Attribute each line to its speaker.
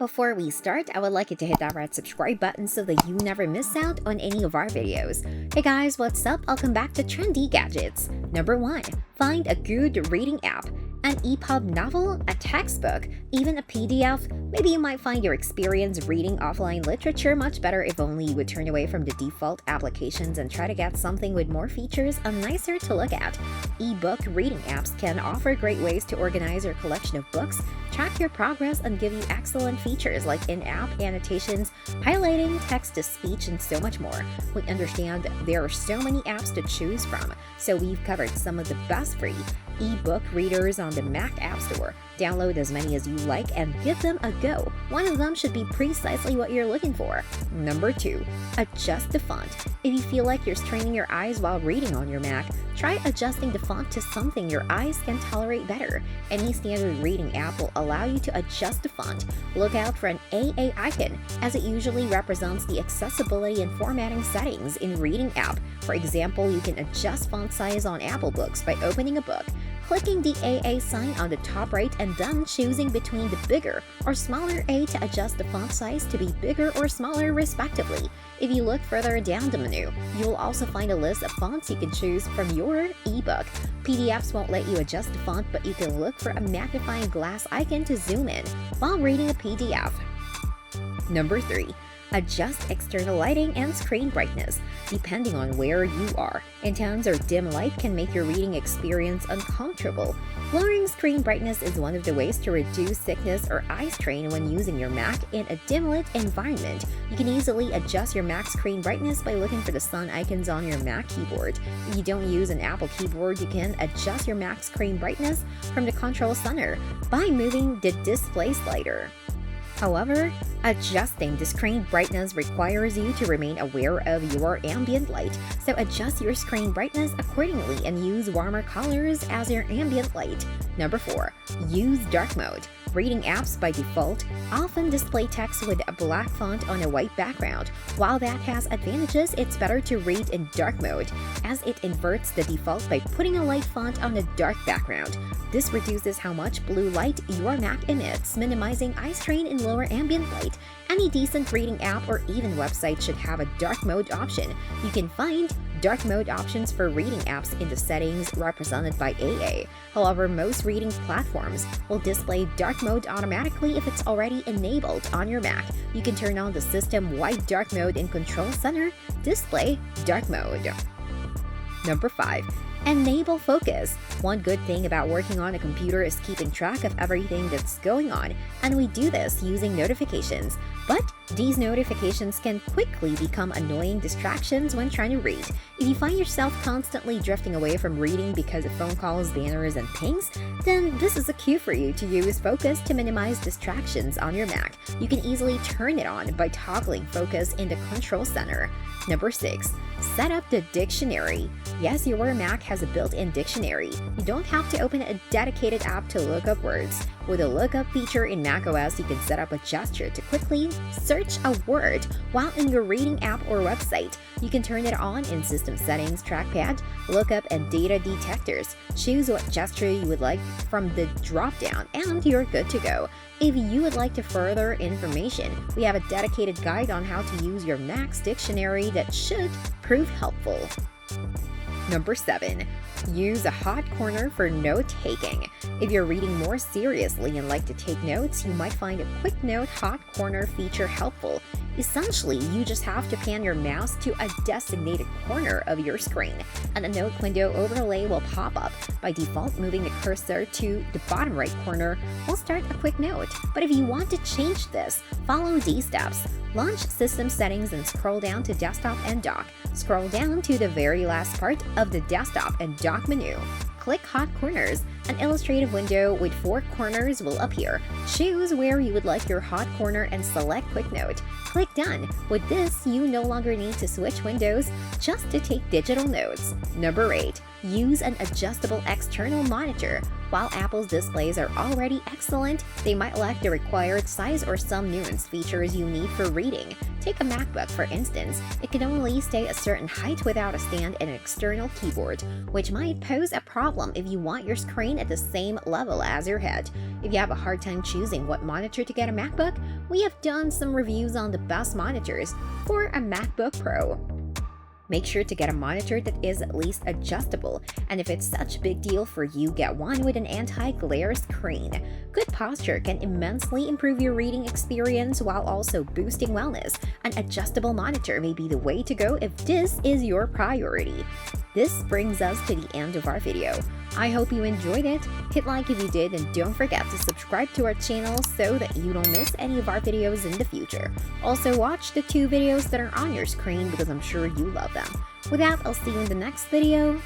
Speaker 1: Before we start, I would like you to hit that red subscribe button so that you never miss out on any of our videos. Hey guys, what's up? Welcome back to Trendy Gadgets. Number 1. Find a good reading app. An EPUB novel, a textbook, even a PDF. Maybe you might find your experience reading offline literature much better if only you would turn away from the default applications and try to get something with more features and nicer to look at. Ebook reading apps can offer great ways to organize your collection of books, track your progress, and give you excellent features like in-app annotations, highlighting, text-to-speech, and so much more. We understand there are so many apps to choose from, so we've covered some of the best free ebook readers on the Mac App Store. Download as many as you like and give them a go. One of them should be precisely what you're looking for. Number 2. Adjust the font. If you feel like you're straining your eyes while reading on your Mac, try adjusting the font to something your eyes can tolerate better. Any standard reading app will allow you to adjust the font. Look out for an AA icon, as it usually represents the accessibility and formatting settings in reading app. For example, you can adjust font size on Apple Books by opening a book, clicking the AA sign on the top right, and then choosing between the bigger or smaller A to adjust the font size to be bigger or smaller respectively. If you look further down the menu, you will also find a list of fonts you can choose from your ebook. PDFs won't let you adjust the font, but you can look for a magnifying glass icon to zoom in while reading a PDF. Number 3. Adjust external lighting and screen brightness. Depending on where you are, intense or dim light can make your reading experience uncomfortable. Lowering screen brightness is one of the ways to reduce sickness or eye strain when using your Mac in a dim-lit environment. You can easily adjust your Mac screen brightness by looking for the sun icons on your Mac keyboard. If you don't use an Apple keyboard, you can adjust your Mac screen brightness from the control center by moving the display slider. However, adjusting the screen brightness requires you to remain aware of your ambient light, so adjust your screen brightness accordingly and use warmer colors as your ambient light. Number 4. Use dark mode. Reading apps by default often display text with a black font on a white background. While that has advantages, it's better to read in dark mode, as it inverts the default by putting a light font on a dark background. This reduces how much blue light your Mac emits, minimizing eye strain in lower ambient light. Any decent reading app or even website should have a dark mode option. You can find dark mode options for reading apps in the settings represented by AA. However, most reading platforms will display dark mode automatically if it's already enabled on your Mac. You can turn on the system-wide dark mode in Control Center, Display Dark Mode. Number 5. Enable focus. One good thing about working on a computer is keeping track of everything that's going on, and we do this using notifications. But these notifications can quickly become annoying distractions when trying to read. If you find yourself constantly drifting away from reading because of phone calls, banners, and pings, then this is a cue for you to use focus to minimize distractions on your Mac. You can easily turn it on by toggling focus in the control center. Number 6. Set up the dictionary. Yes, your Mac has a built-in dictionary. You don't have to open a dedicated app to look up words. With a lookup feature in macOS, you can set up a gesture to quickly search a word while in your reading app or website. You can turn it on in System Settings, Trackpad, Lookup, and Data Detectors. Choose what gesture you would like from the drop-down, and you're good to go. If you would like to further information, we have a dedicated guide on how to use your Mac's dictionary that should prove helpful. Number 7. Use a hot corner for note-taking. If you're reading more seriously and like to take notes, you might find a quick note hot corner feature helpful. Essentially, you just have to pan your mouse to a designated corner of your screen, and a note window overlay will pop up. By default, moving the cursor to the bottom right corner will start a quick note. But if you want to change this, follow these steps. Launch System Settings and scroll down to Desktop and Dock. Scroll down to the very last part of the Desktop and Dock menu. Click Hot Corners. An illustrative window with 4 corners will appear. Choose where you would like your hot corner and select Quick Note. Click Done. With this, you no longer need to switch windows just to take digital notes. Number 8. Use an adjustable external monitor. While Apple's displays are already excellent, they might lack the required size or some nuanced features you need for reading. Take a MacBook for instance, it can only stay a certain height without a stand and an external keyboard, which might pose a problem if you want your screen at the same level as your head. If you have a hard time choosing what monitor to get a MacBook, we have done some reviews on the best monitors for a MacBook Pro. Make sure to get a monitor that is at least adjustable, and if it's such a big deal for you, get one with an anti-glare screen. Good posture can immensely improve your reading experience while also boosting wellness. An adjustable monitor may be the way to go if this is your priority. This brings us to the end of our video. I hope you enjoyed it. Hit like if you did and don't forget to subscribe to our channel so that you don't miss any of our videos in the future. Also watch the 2 videos that are on your screen because I'm sure you love them. With that, I'll see you in the next video.